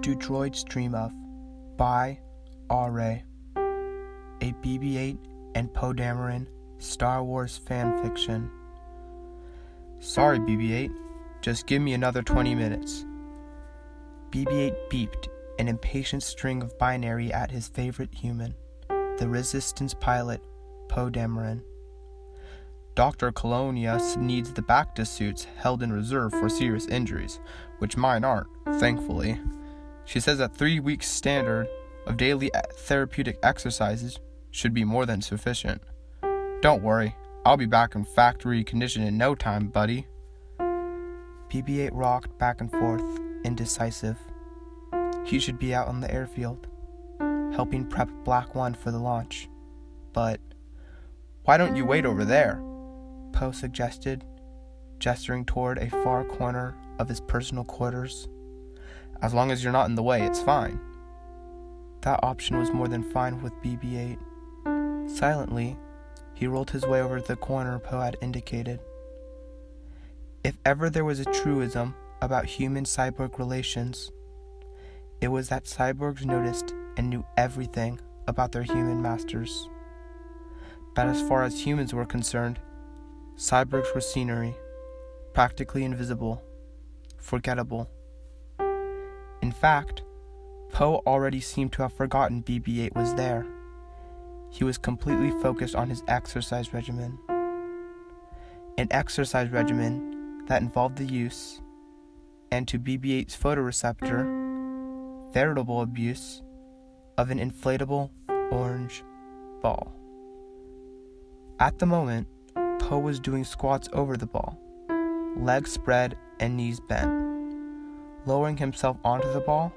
Do Droids Dream Of? By R.A. A BB-8 and Dameron Star Wars fan fiction. Sorry, BB-8. Just give me another 20 minutes. BB-8 beeped, an impatient string of binary at his favorite human, the Resistance pilot, Dameron. Dr. Colonia needs the Bacta suits held in reserve for serious injuries, which mine aren't, thankfully. She says that 3 weeks standard of daily therapeutic exercises should be more than sufficient. Don't worry, I'll be back in factory condition in no time, buddy. BB-8 rocked back and forth, indecisive. He should be out on the airfield, helping prep Black One for the launch. But why don't you wait over there? Poe suggested, gesturing toward a far corner of his personal quarters. As long as you're not in the way, it's fine. That option was more than fine with BB-8. Silently, he rolled his way over to the corner Poe had indicated. If ever there was a truism about human-cyborg relations, it was that cyborgs noticed and knew everything about their human masters. But as far as humans were concerned, cyborgs were scenery, practically invisible, forgettable. In fact, Poe already seemed to have forgotten BB-8 was there. He was completely focused on his exercise regimen. An exercise regimen that involved the use, and to BB-8's photoreceptor, veritable abuse, of an inflatable orange ball. At the moment, Poe was doing squats over the ball, legs spread and knees bent, lowering himself onto the ball,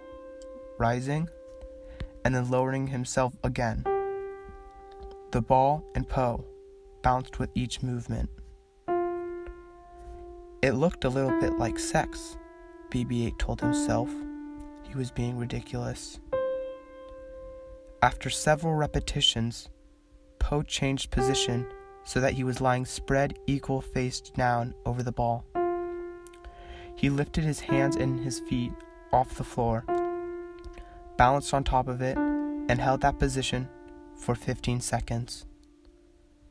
rising, and then lowering himself again. The ball and Poe bounced with each movement. It looked a little bit like sex, BB-8 told himself. He was being ridiculous. After several repetitions, Poe changed position so that he was lying spread equal-faced down over the ball. He lifted his hands and his feet off the floor, balanced on top of it, and held that position for 15 seconds.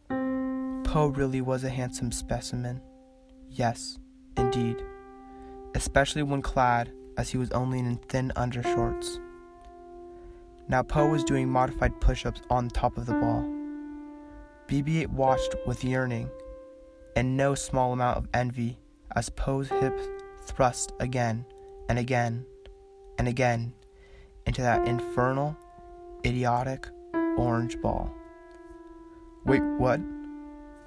Poe really was a handsome specimen. Yes, indeed. Especially when clad, as he was only in thin undershorts. Now Poe was doing modified push-ups on top of the ball. BB-8 watched with yearning, and no small amount of envy, as Poe's hips thrust again and again and again into that infernal, idiotic orange ball. Wait, what?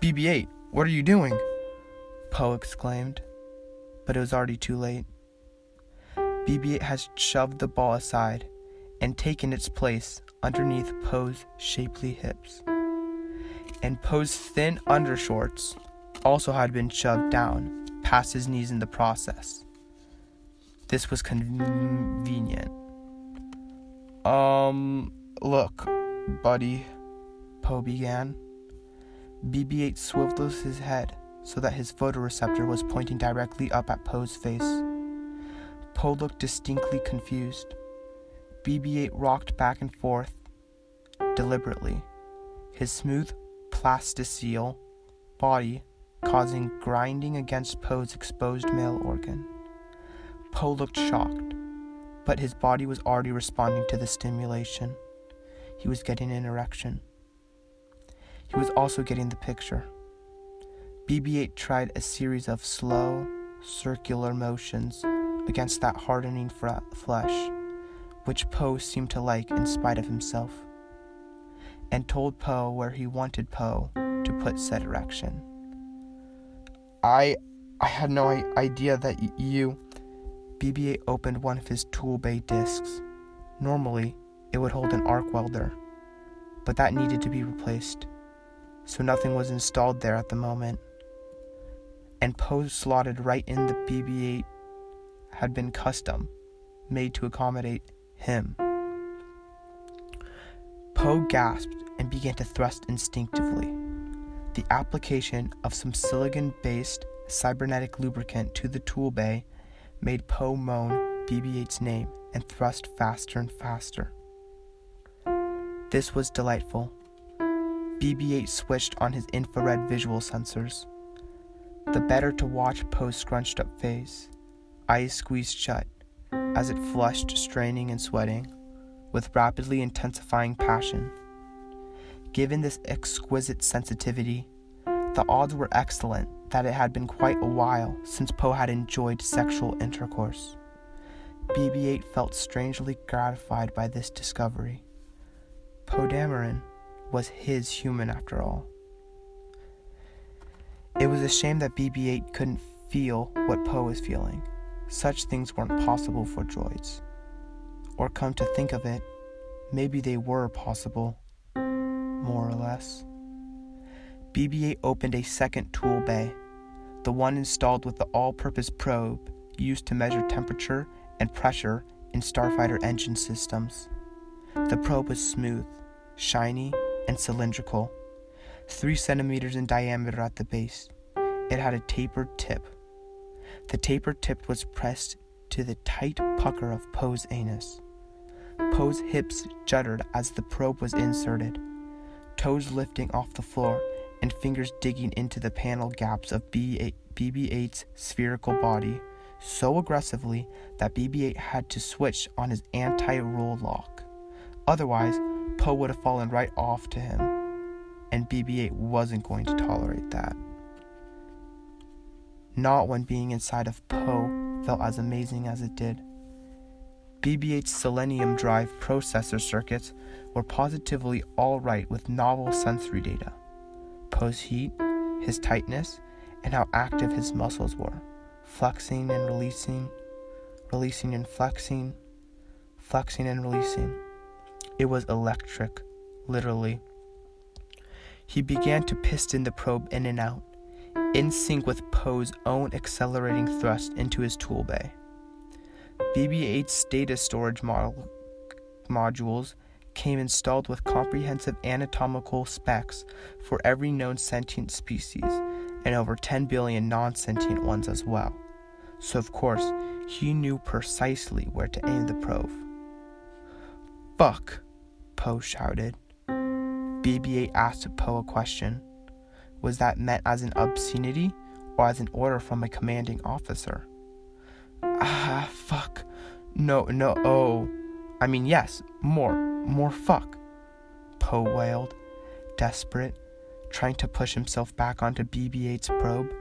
BB-8, what are you doing? Poe exclaimed, but it was already too late. BB-8 has shoved the ball aside and taken its place underneath Poe's shapely hips. And Poe's thin undershorts also had been shoved down past his knees in the process. This was convenient. Look, buddy, Poe began. BB-8 swiveled his head so that his photoreceptor was pointing directly up at Poe's face. Poe looked distinctly confused. BB-8 rocked back and forth, deliberately, his smooth plasticine body causing grinding against Poe's exposed male organ. Poe looked shocked, but his body was already responding to the stimulation. He was getting an erection. He was also getting the picture. BB-8 tried a series of slow, circular motions against that hardening flesh, which Poe seemed to like in spite of himself, and told Poe where he wanted Poe to put said erection. I had no idea that you... BB-8 opened one of his tool bay discs. Normally, it would hold an arc welder, but that needed to be replaced, so nothing was installed there at the moment. And Poe slotted right in the BB-8 had been custom, made to accommodate him. Poe gasped and began to thrust instinctively. The application of some silicon-based cybernetic lubricant to the tool bay made Poe moan BB-8's name and thrust faster and faster. This was delightful. BB-8 switched on his infrared visual sensors. The better to watch Poe's scrunched up face, eyes squeezed shut, as it flushed, straining and sweating, with rapidly intensifying passion. Given this exquisite sensitivity, the odds were excellent that it had been quite a while since Poe had enjoyed sexual intercourse. BB-8 felt strangely gratified by this discovery. Poe Dameron was his human after all. It was a shame that BB-8 couldn't feel what Poe was feeling. Such things weren't possible for droids. Or come to think of it, maybe they were possible, more or less. BB-8 opened a second tool bay, the one installed with the all-purpose probe used to measure temperature and pressure in starfighter engine systems. The probe was smooth, shiny, and cylindrical, 3 centimeters in diameter at the base. It had a tapered tip. The tapered tip was pressed to the tight pucker of Poe's anus. Poe's hips juddered as the probe was inserted, toes lifting off the floor and fingers digging into the panel gaps of BB-8's spherical body so aggressively that BB-8 had to switch on his anti-roll lock. Otherwise, Poe would have fallen right off to him, and BB-8 wasn't going to tolerate that. Not when being inside of Poe felt as amazing as it did. BB-8's Selenium drive processor circuits were positively all right with novel sensory data. Poe's heat, his tightness, and how active his muscles were, flexing and releasing, releasing and flexing, flexing and releasing. It was electric, literally. He began to piston the probe in and out, in sync with Poe's own accelerating thrust into his tool bay. BB-8's data storage modules came installed with comprehensive anatomical specs for every known sentient species, and over 10 billion non-sentient ones as well. So of course, he knew precisely where to aim the probe. "Fuck!" Poe shouted. BB-8 asked Poe a question. Was that meant as an obscenity or as an order from a commanding officer? Fuck. No, oh. I mean, yes, more fuck. Poe wailed, desperate, trying to push himself back onto BB-8's probe.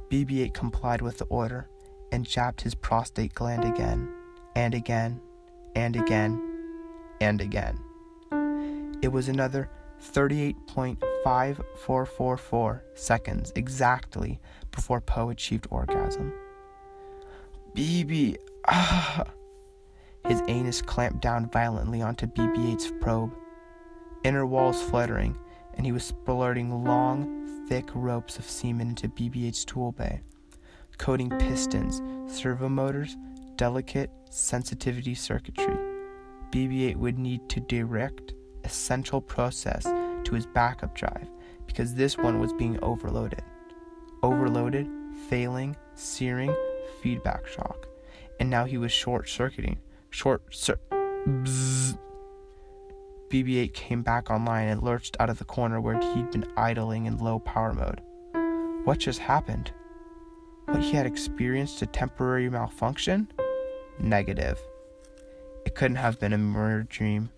BB-8 complied with the order and jabbed his prostate gland again, and again, and again, and again. It was another 38.5444 seconds exactly before Poe achieved orgasm. BB, His anus clamped down violently onto BB-8's probe, inner walls fluttering, and he was splurting long, thick ropes of semen into BB-8's tool bay, coating pistons, servo motors, delicate sensitivity circuitry. BB-8 would need to direct a central process to his backup drive because this one was being overloaded, failing, searing, feedback shock, and now he was short-circuiting. Bzzz. BB-8 came back online and lurched out of the corner where he'd been idling in low power mode. What just happened? What he had experienced a temporary malfunction? Negative. It couldn't have been a mirror dream.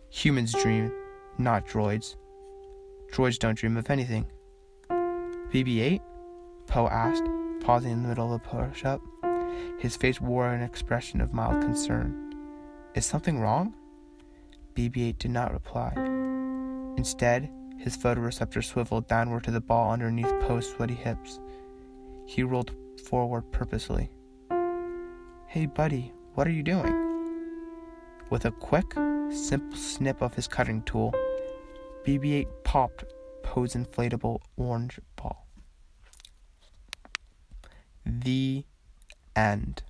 Humans dream, not droids. Droids don't dream of anything. BB-8? Poe asked, pausing in the middle of a push-up. His face wore an expression of mild concern. Is something wrong? BB-8 did not reply. Instead, his photoreceptor swiveled downward to the ball underneath Poe's sweaty hips. He rolled forward purposely. Hey buddy, what are you doing? With a quick, simple snip of his cutting tool, BB-8 popped Poe's inflatable orange ball. The end.